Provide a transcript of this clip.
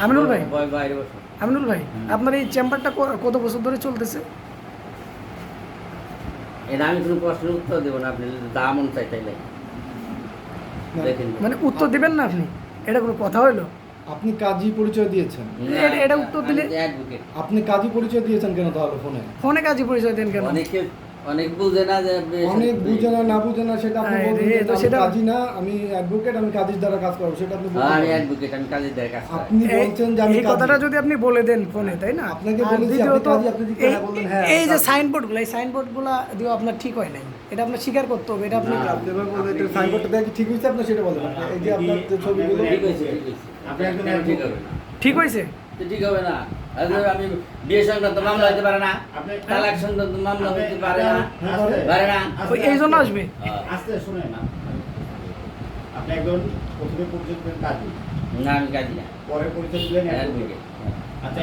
আমিনুল ভাই, আমিনুল ভাই, আপনার এই চেম্বারটা কত বছর ধরে চলতেছে? এটা আমি কোনো প্রশ্নের উত্তর দেবো না, আপনি দাম অনুযায়ী তাইলে দেখেন। মানে উত্তর দিবেন না আপনি? এটা কোনো কথা হইলো? আপনি কাজী পরিচয় দিয়েছেন, এটা উত্তর দিলে আপনি কাজী পরিচয় দিয়েছেন কেন তাহলে ফোনে? ফোনে কাজী পরিচয় দেন কেন? অনেক বুঝে না যে অনেক বুঝে না, না বুঝে না সেটা আপনি আরে, বলবেন যে তো আমি সেটা- কাজী না, আমি অ্যাডভোকেট, আমি কাজীর দ্বারা কাজ করব, সেটা আপনি বলতে আমি পারেন। অ্যাডভোকেট, আমি কাজের দ্বারা কাজ করি। আপনি বলছেন যে আমি এই কথাটা কাজী। যদি আপনি বলে দেন ফোনে, তাই না? আপনাকে আর বলেছি, আপনি দ্বিতীয়ত, কাজী, আপনি যদি হ্যাঁ বললেন, হ্যাঁ, এই যে কাজী। সাইনবোর্ডগুলো, এই সাইনবোর্ডগুলো দিও আপনার ঠিক হয় নাই, এটা আপনার স্বীকার করতে হবে। এটা আপনি না। আপনি এবার বললেন এটা সাইনবোর্ডটা দেখে ঠিক হয়েছে, আপনি সেটা বলেন। এই যে আপনার যে ছবিগুলো ঠিক হয়েছে, ঠিক হয়েছে। আপনি একজন কেন ঠিক হবে না? ঠিক হয়েছে? তো ঠিক হবে না। আমি বিয়ে সংক্রান্ত মামলা হতে পারে না, আপনি- তালাক সংক্রান্ত মামলা হতে পারে না, আস্তে, পারে না। ওই এই জন্য আসবে। আস্তে শুনেন না, আপনি একজন প্রথমে পরিচয় দিলেন কাজী, না, আমি কাজী না, পরে পরিচয় দিলেন অ্যাডভোকেট। আচ্ছা